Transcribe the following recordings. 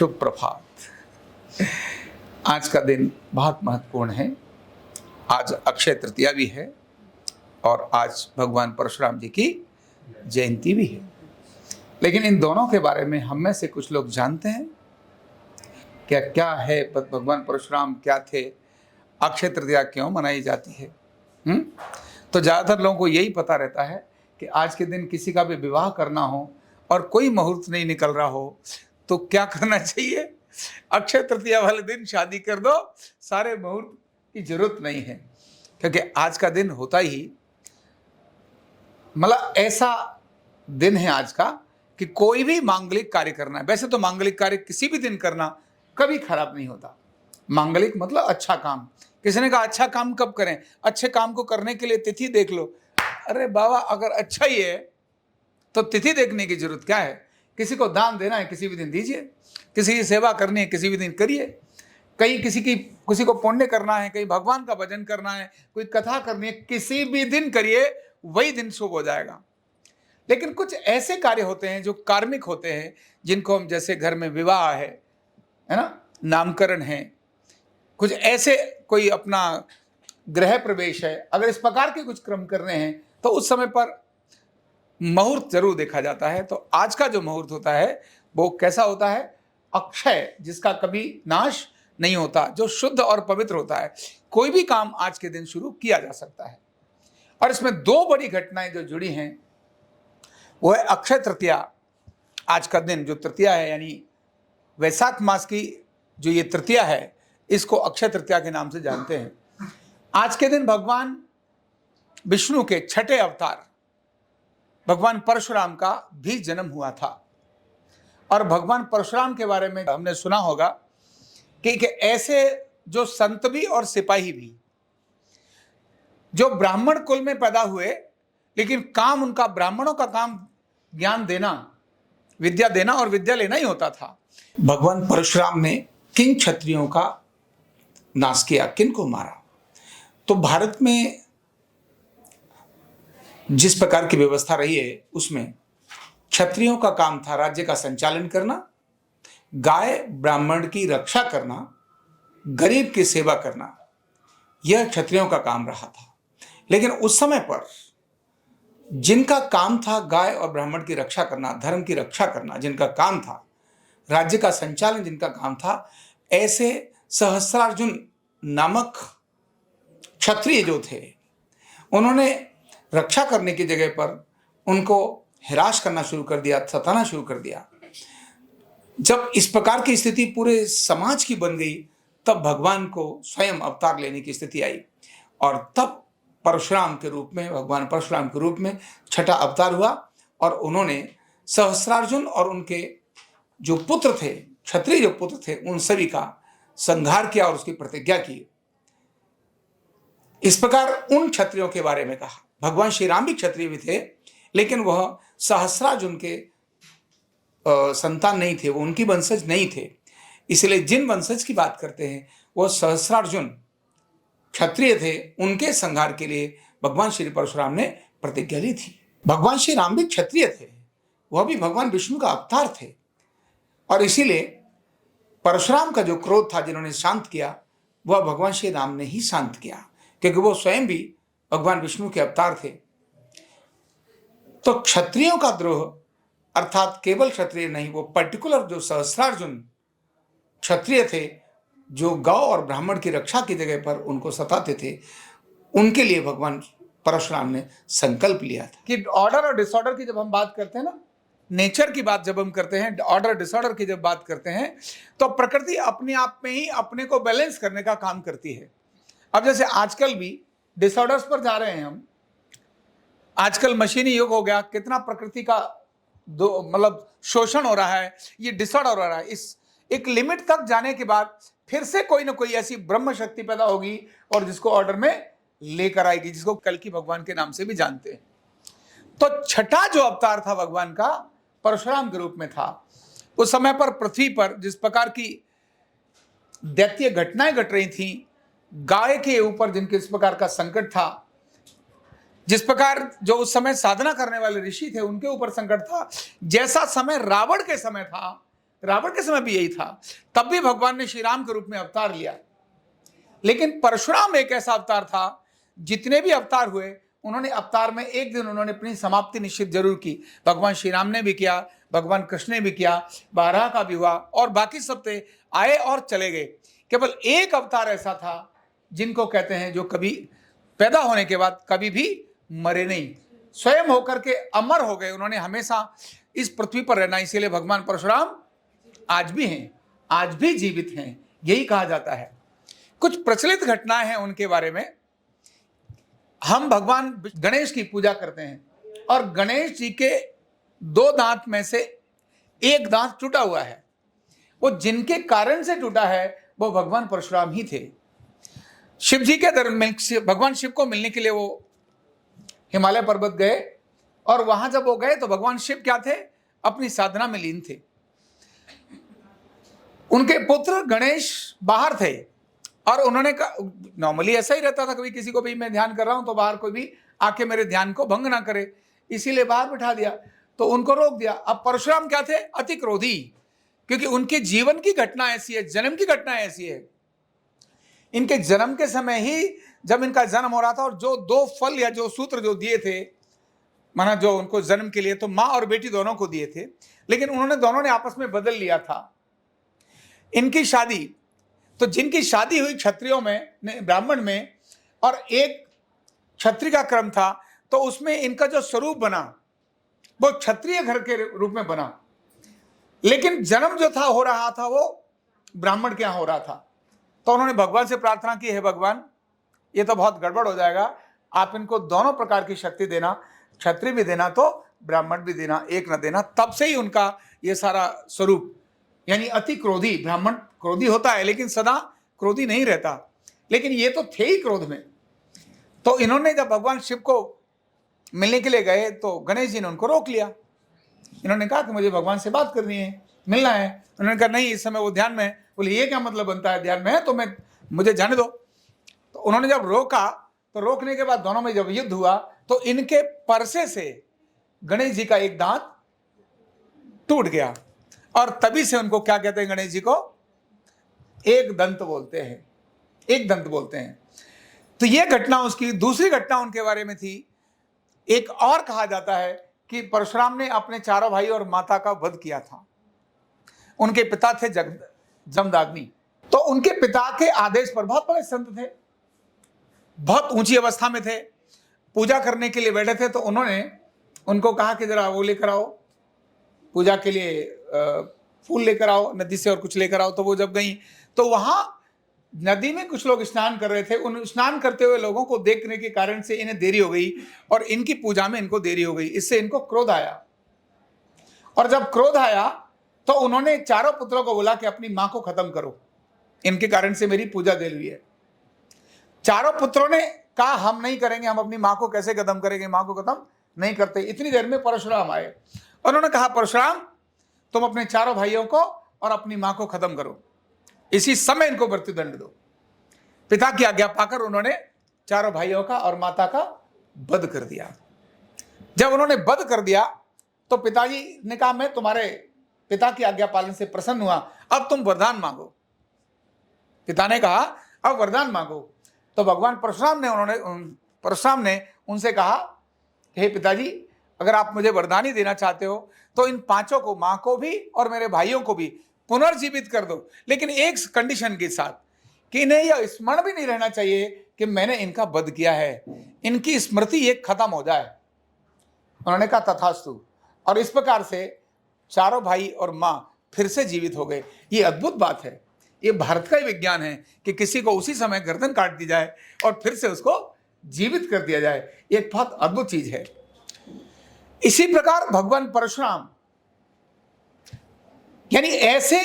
शुभ प्रभात। आज का दिन बहुत महत्वपूर्ण है। आज अक्षय तृतीया भी है और आज भगवान परशुराम जी की जयंती भी है। लेकिन इन दोनों के बारे में हम में से कुछ लोग जानते हैं क्या क्या है, भगवान परशुराम क्या थे, अक्षय तृतीया क्यों मनाई जाती है। तो ज़्यादातर लोगों को यही पता रहता है कि आज के दिन किसी का भी विवाह करना हो और कोई मुहूर्त नहीं निकल रहा हो तो क्या करना चाहिए, अक्षय तृतीया वाले दिन शादी कर दो, सारे मुहूर्त की जरूरत नहीं है। क्योंकि आज का दिन होता ही मतलब ऐसा दिन है आज का कि कोई भी मांगलिक कार्य करना है। वैसे तो मांगलिक कार्य किसी भी दिन करना कभी खराब नहीं होता। मांगलिक मतलब अच्छा काम। किसी ने कहा अच्छा काम कब करें, अच्छे काम को करने के लिए तिथि देख लो। अरे बाबा, अगर अच्छा ही है तो तिथि देखने की जरूरत क्या है। किसी को दान देना है किसी भी दिन दीजिए, किसी की सेवा करनी है किसी भी दिन करिए, कहीं किसी को पुण्य करना है, कहीं भगवान का भजन करना है, कोई कथा करनी है, किसी भी दिन करिए, वही दिन शुभ हो जाएगा। लेकिन कुछ ऐसे कार्य होते हैं जो कार्मिक होते हैं, जिनको हम, जैसे घर में विवाह है ना, नामकरण है, कुछ ऐसे, कोई अपना गृह प्रवेश है, अगर इस प्रकार के कुछ क्रम करने हैं तो उस समय पर मुहूर्त जरूर देखा जाता है। तो आज का जो मुहूर्त होता है वो कैसा होता है, अक्षय, जिसका कभी नाश नहीं होता, जो शुद्ध और पवित्र होता है। कोई भी काम आज के दिन शुरू किया जा सकता है। और इसमें दो बड़ी घटनाएं जो जुड़ी हैं वो है अक्षय तृतीया। आज का दिन जो तृतीया है, यानी वैशाख मास की जो ये तृतीया है, इसको अक्षय तृतीया के नाम से जानते हैं। आज के दिन भगवान विष्णु के छठे अवतार भगवान परशुराम का भी जन्म हुआ था। और भगवान परशुराम के बारे में हमने सुना होगा कि ऐसे जो संत भी और सिपाही भी, जो ब्राह्मण कुल में पैदा हुए, लेकिन काम उनका, ब्राह्मणों का काम ज्ञान देना, विद्या देना और विद्या लेना ही होता था। भगवान परशुराम ने किन क्षत्रियों का नाश किया, किन को मारा। तो भारत में जिस प्रकार की व्यवस्था रही है उसमें क्षत्रियों का काम था राज्य का संचालन करना, गाय ब्राह्मण की रक्षा करना, गरीब की सेवा करना, यह क्षत्रियों का काम रहा था। लेकिन उस समय पर जिनका काम था गाय और ब्राह्मण की रक्षा करना, धर्म की रक्षा करना, जिनका काम था राज्य का संचालन, जिनका काम था, ऐसे सहस्त्रार्जुन नामक क्षत्रिय जो थे, उन्होंने रक्षा करने की जगह पर उनको हिरास करना शुरू कर दिया, सताना शुरू कर दिया। जब इस प्रकार की स्थिति पूरे समाज की बन गई, तब भगवान को स्वयं अवतार लेने की स्थिति आई और तब परशुराम के रूप में, भगवान परशुराम के रूप में छठा अवतार हुआ और उन्होंने सहस्त्रार्जुन और उनके जो पुत्र थे, क्षत्रिय जो पुत्र थे, उन सभी का संहार किया और उसकी प्रतिज्ञा की। इस प्रकार उन क्षत्रियों के बारे में कहा। भगवान श्री राम भी क्षत्रिय भी थे, लेकिन वह सहस्त्रार्जुन के संतान नहीं थे, वो उनकी वंशज नहीं थे। इसलिए जिन वंशज की बात करते हैं वो सहस्त्रार्जुन क्षत्रिय थे, उनके संहार के लिए भगवान श्री परशुराम ने प्रतिज्ञा ली थी। भगवान श्री राम भी क्षत्रिय थे, वह भी भगवान विष्णु का अवतार थे और इसीलिए परशुराम का जो क्रोध था जिन्होंने शांत किया, वह भगवान श्री राम ने ही शांत किया, क्योंकि वो स्वयं भी भगवान विष्णु के अवतार थे। तो क्षत्रियों का द्रोह, अर्थात केवल क्षत्रिय नहीं, वो पर्टिकुलर जो सहस्त्रार्जुन क्षत्रिय थे, जो गौ और ब्राह्मण की रक्षा की जगह पर उनको सताते थे, उनके लिए भगवान परशुराम ने संकल्प लिया था कि ऑर्डर और डिसऑर्डर की जब हम बात करते हैं ना, नेचर की बात जब हम करते हैं, ऑर्डर डिसऑर्डर की जब बात करते हैं, तो प्रकृति अपने आप में ही अपने को बैलेंस करने का काम करती है। अब जैसे आजकल भी डिसऑर्डर्स पर जा रहे हैं हम, आजकल मशीनी युग हो गया, कितना प्रकृति का मतलब शोषण हो रहा है, ये डिसऑर्डर हो रहा है। इस एक लिमिट तक जाने के बाद फिर से कोई ना कोई ऐसी ब्रह्म शक्ति पैदा होगी और जिसको ऑर्डर में लेकर आएगी, जिसको कल्कि भगवान के नाम से भी जानते हैं। तो छठा जो अवतार था भगवान का, परशुराम के रूप में था। उस समय पर पृथ्वी पर जिस प्रकार की दैत्य घटनाएं घट रही थी, गाय के ऊपर जिनके इस प्रकार का संकट था, जिस प्रकार जो उस समय साधना करने वाले ऋषि थे उनके ऊपर संकट था, जैसा समय रावण के समय था, रावण के समय भी यही था, तब भी भगवान ने श्री राम के रूप में अवतार लिया। लेकिन परशुराम एक ऐसा अवतार था, जितने भी अवतार हुए उन्होंने अवतार में एक दिन उन्होंने अपनी समाप्ति निश्चित जरूर की। भगवान श्री राम ने भी किया, भगवान कृष्ण ने भी किया, बारह का भी हुआ, और बाकी सब थे आए और चले गए। केवल एक अवतार ऐसा था जिनको कहते हैं जो कभी पैदा होने के बाद कभी भी मरे नहीं, स्वयं होकर के अमर हो गए। उन्होंने हमेशा इस पृथ्वी पर रहना, इसीलिए भगवान परशुराम आज भी हैं, आज भी जीवित हैं, यही कहा जाता है। कुछ प्रचलित घटनाएं हैं उनके बारे में। हम भगवान गणेश की पूजा करते हैं और गणेश जी के दो दांत में से एक दांत टूटा हुआ है। वो जिनके कारण से टूटा है वो भगवान परशुराम ही थे। शिव जी के भगवान शिव को मिलने के लिए वो हिमालय पर्वत गए, और वहां जब वो गए तो भगवान शिव क्या थे, अपनी साधना में लीन थे। उनके पुत्र गणेश बाहर थे, और उन्होंने कहा, नॉर्मली ऐसा ही रहता था, कभी किसी को भी मैं ध्यान कर रहा हूं तो बाहर कोई भी आके मेरे ध्यान को भंग ना करे, इसीलिए बाहर बिठा दिया, तो उनको रोक दिया। अब परशुराम क्या थे, अति क्रोधी, क्योंकि उनके जीवन की घटना ऐसी है, जन्म की घटना ऐसी है। इनके जन्म के समय ही जब इनका जन्म हो रहा था, और जो दो फल या जो सूत्र जो दिए थे, माना जो उनको जन्म के लिए, तो माँ और बेटी दोनों को दिए थे, लेकिन उन्होंने दोनों ने आपस में बदल लिया था। इनकी शादी, तो जिनकी शादी हुई क्षत्रियों में, ब्राह्मण में, और एक क्षत्रिय का क्रम था, तो उसमें इनका जो स्वरूप बना वो क्षत्रिय घर के रूप में बना, लेकिन जन्म जो था हो रहा था वो ब्राह्मण के यहां हो रहा था। तो उन्होंने भगवान से प्रार्थना की, है भगवान ये तो बहुत गड़बड़ हो जाएगा, आप इनको दोनों प्रकार की शक्ति देना, क्षत्रिय भी देना तो ब्राह्मण भी देना, एक न देना। तब से ही उनका ये सारा स्वरूप, यानी अति क्रोधी, ब्राह्मण क्रोधी होता है लेकिन सदा क्रोधी नहीं रहता, लेकिन ये तो थे ही क्रोध में। तो इन्होंने जब भगवान शिव को मिलने के लिए गए तो गणेश जी ने उनको रोक लिया। इन्होंने कहा कि मुझे भगवान से बात करनी है, मिलना है। उन्होंने कहा नहीं, इस समय वो ध्यान में है। बोले ये क्या मतलब बनता है, ध्यान में है तो मुझे जाने दो। तो उन्होंने जब रोका, तो रोकने के बाद दोनों में जब युद्ध हुआ तो इनके परसे से गणेश जी का एक दांत टूट गया, और तभी से उनको क्या कहते हैं, गणेश जी को एक दंत बोलते हैं, एक दंत बोलते हैं। तो यह घटना उसकी। दूसरी घटना उनके बारे में थी, एक और कहा जाता है कि परशुराम ने अपने चारों भाई और माता का वध किया था। उनके पिता थे जमदग्नि, तो उनके पिता के आदेश पर, बहुत बड़े संत थे, बहुत ऊंची अवस्था में थे, पूजा करने के लिए बैठे थे, तो उन्होंने उनको कहा कि जरा वो लेकर आओ पूजा के लिए, फूल लेकर आओ नदी से और कुछ लेकर आओ। तो वो जब गई तो वहां नदी में कुछ लोग स्नान कर रहे थे। उन स्नान करते हुए लोगों को देखने के कारण से इन्हें देरी हो गई, और इनकी पूजा में इनको देरी हो गई। इससे इनको क्रोध आया, और जब क्रोध आया तो उन्होंने चारों पुत्रों को बोला कि अपनी मां को खत्म करो, इनके कारण से मेरी पूजा देरी हुई है। चारों पुत्रों ने कहा हम नहीं करेंगे, हम अपनी मां को कैसे खत्म करेंगे, मां को खत्म नहीं करते। इतनी देर में परशुराम आए, उन्होंने कहा परशुराम तुम अपने चारों भाइयों को और अपनी मां को खत्म करो, इसी समय इनको मृत्युदंड दो। पिता की आज्ञा पाकर उन्होंने चारों भाइयों का और माता का वध कर दिया। जब उन्होंने वध कर दिया तो पिताजी ने कहा मैं तुम्हारे पिता की आज्ञा पालन से प्रसन्न हुआ, अब तुम वरदान मांगो। पिता ने कहा अब वरदान मांगो। तो भगवान परशुराम ने उनसे कहा हे पिताजी, अगर आप मुझे वरदान ही देना चाहते हो तो इन पांचों को, मां को भी और मेरे भाइयों को भी पुनर्जीवित कर दो, लेकिन एक कंडीशन के साथ कि इन्हें यह स्मरण भी नहीं रहना चाहिए कि मैंने इनका वध किया है, इनकी स्मृति एक खत्म हो जाए। उन्होंने कहा तथास्तु, और इस प्रकार से चारों भाई और मां फिर से जीवित हो गए। ये अद्भुत बात है, ये भारत का ही विज्ञान है कि किसी को उसी समय गर्दन काट दी जाए और फिर से उसको जीवित कर दिया जाए, एक बहुत अद्भुत चीज है। इसी प्रकार भगवान परशुराम, यानी ऐसे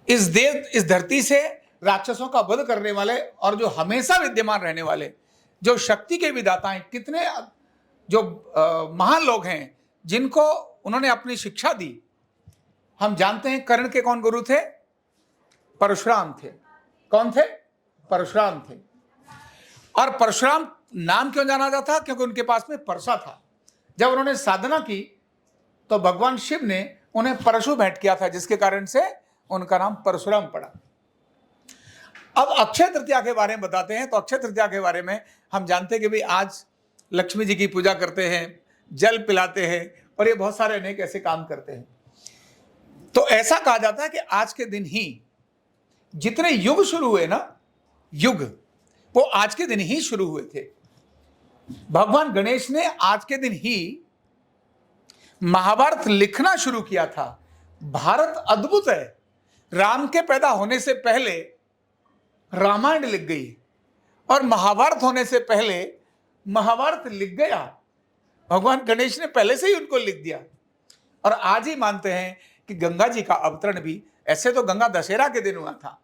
इस धरती से राक्षसों का वध करने वाले और जो हमेशा विद्यमान रहने वाले, जो शक्ति के विदाता हैं, कितने जो महान लोग हैं जिनको उन्होंने अपनी शिक्षा दी। हम जानते हैं कर्ण के कौन गुरु थे, परशुराम थे। कौन थे? परशुराम थे। और परशुराम नाम क्यों जाना जाता? क्योंकि उनके पास में परसा था। जब उन्होंने साधना की तो भगवान शिव ने उन्हें परशु भेंट किया था, जिसके कारण से उनका नाम परशुराम पड़ा। अब अक्षय तृतीया के बारे में बताते हैं। तो अक्षय तृतीया के बारे में हम जानते हैं कि भाई आज लक्ष्मी जी की पूजा करते हैं, जल पिलाते हैं और ये बहुत सारे अनेक ऐसे काम करते हैं। तो ऐसा कहा जाता है कि आज के दिन ही जितने युग शुरू हुए ना, युग, वो आज के दिन ही शुरू हुए थे। भगवान गणेश ने आज के दिन ही महाभारत लिखना शुरू किया था। भारत अद्भुत है, राम के पैदा होने से पहले रामायण लिख गई और महाभारत होने से पहले महाभारत लिख गया। भगवान गणेश ने पहले से ही उनको लिख दिया। और आज ही मानते हैं कि गंगा जी का अवतरण भी, ऐसे तो गंगा दशहरा के दिन हुआ था,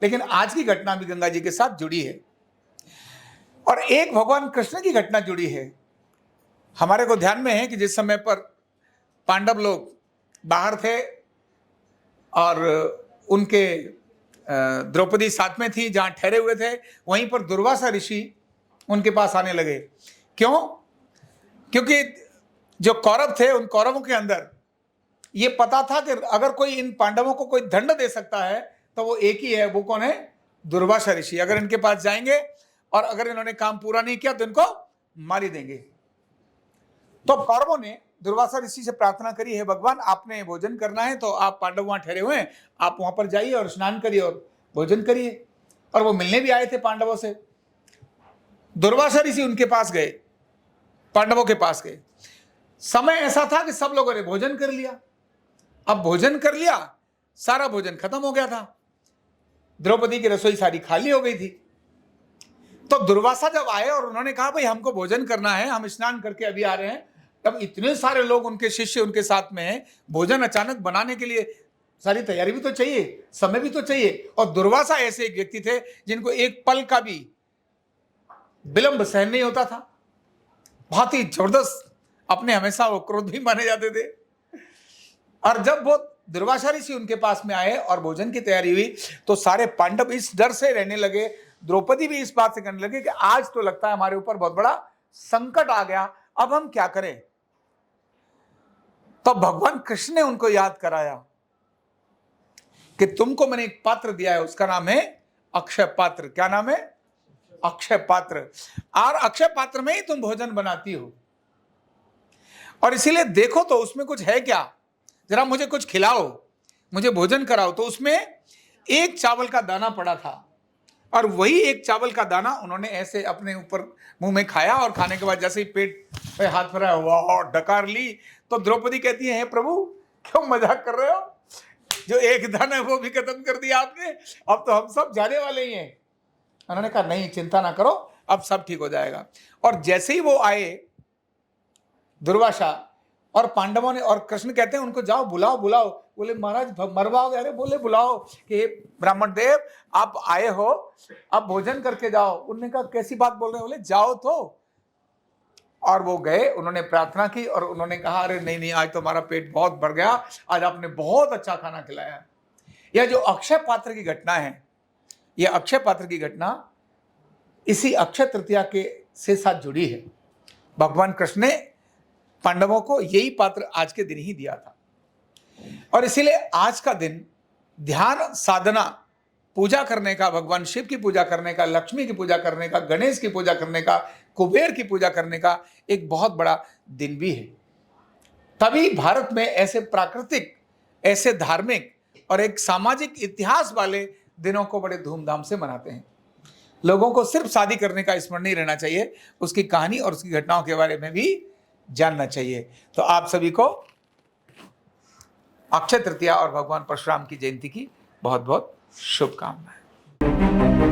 लेकिन आज की घटना भी गंगा जी के साथ जुड़ी है। और एक भगवान कृष्ण की घटना जुड़ी है। हमारे को ध्यान में है कि जिस समय पर पांडव लोग बाहर थे और उनके द्रौपदी साथ में थी, जहां ठहरे हुए थे, वहीं पर दुर्वासा ऋषि उनके पास आने लगे। क्यों? क्योंकि जो कौरव थे, उन कौरवों के अंदर ये पता था कि अगर कोई इन पांडवों को कोई दंड दे सकता है तो वो एक ही है। वो कौन है? दुर्वासा ऋषि। अगर इनके पास जाएंगे और अगर इन्होंने काम पूरा नहीं किया तो इनको मार ही देंगे। तो कौरवों ने दुर्वासा ऋषि से प्रार्थना करी, है भगवान, आपने भोजन करना है तो आप पांडव वहां ठहरे हुए हैं, आप वहां पर जाइए और स्नान करिए और भोजन करिए। और वो मिलने भी आए थे पांडवों से। दुर्वासा ऋषि उनके पास गए, पांडवों के पास गए। समय ऐसा था कि सब लोगों ने भोजन कर लिया। अब भोजन कर लिया, सारा भोजन खत्म हो गया था, द्रौपदी की रसोई सारी खाली हो गई थी। तो दुर्वासा जब आए और उन्होंने कहा भाई हमको भोजन करना है, हम स्नान करके अभी आ रहे हैं, तब इतने सारे लोग, उनके शिष्य उनके साथ में हैं, भोजन अचानक बनाने के लिए सारी तैयारी भी तो चाहिए, समय भी तो चाहिए। और दुर्वासा ऐसे एक व्यक्ति थे जिनको एक पल का भी विलंब सहन नहीं होता था। बहुत ही जबरदस्त, अपने हमेशा वो क्रोध भी माने जाते थे। और जब वो दुर्वासा ऋषि उनके पास में आए और भोजन की तैयारी हुई तो सारे पांडव इस डर से रहने लगे, द्रौपदी भी इस बात से करने लगे कि आज तो लगता है हमारे ऊपर बहुत बड़ा संकट आ गया, अब हम क्या करें। तो भगवान कृष्ण ने उनको याद कराया कि तुमको मैंने एक पात्र दिया है, उसका नाम है अक्षय पात्र। क्या नाम है? अक्षय पात्र। और अक्षय पात्र में ही तुम भोजन बनाती हो, और इसीलिए देखो तो उसमें कुछ है क्या, जरा मुझे कुछ खिलाओ, मुझे भोजन कराओ। तो उसमें एक चावल का दाना पड़ा था, और वही एक चावल का दाना उन्होंने ऐसे अपने ऊपर मुंह में खाया, और खाने के बाद जैसे ही पेट पे हाथ फेरा, वाह, डकार ली। तो द्रौपदी कहती है, हे प्रभु, क्यों मजाक कर रहे हो? जो एक दाना है वो भी खत्म कर दिया आपने, अब तो हम सब जाने वाले ही हैं। उन्होंने कहा नहीं, चिंता ना करो, अब सब ठीक हो जाएगा। और जैसे ही वो आए दुर्वासा, और पांडवों ने, और कृष्ण कहते हैं उनको, जाओ बुलाओ बुलाओ। बोले महाराज मरवाओगे? अरे बोले बुलाओ कि ब्राह्मण देव आप आए हो, अब भोजन करके जाओ। उन्होंने कहा कैसी बात बोल रहे हैं? बोले जाओ तो। और वो गए, उन्होंने प्रार्थना की और उन्होंने कहा अरे नहीं नहीं, आज तो हमारा पेट बहुत भर गया, आज आपने बहुत अच्छा खाना खिलाया। यह जो अक्षय पात्र की घटना है, यह अक्षय पात्र की घटना इसी अक्षय तृतीया के से साथ जुड़ी है। भगवान कृष्ण ने पांडवों को यही पात्र आज के दिन ही दिया था, और इसीलिए आज का दिन ध्यान साधना, पूजा करने का, भगवान शिव की पूजा करने का, लक्ष्मी की पूजा करने का, गणेश की पूजा करने का, कुबेर की पूजा करने का एक बहुत बड़ा दिन भी है। तभी भारत में ऐसे प्राकृतिक, ऐसे धार्मिक और एक सामाजिक इतिहास वाले दिनों को बड़े धूमधाम से मनाते हैं। लोगों को सिर्फ शादी करने का स्मरण नहीं रहना चाहिए, उसकी कहानी और उसकी घटनाओं के बारे में भी जानना चाहिए। तो आप सभी को अक्षय तृतीया और भगवान परशुराम की जयंती की बहुत बहुत शुभकामनाएं।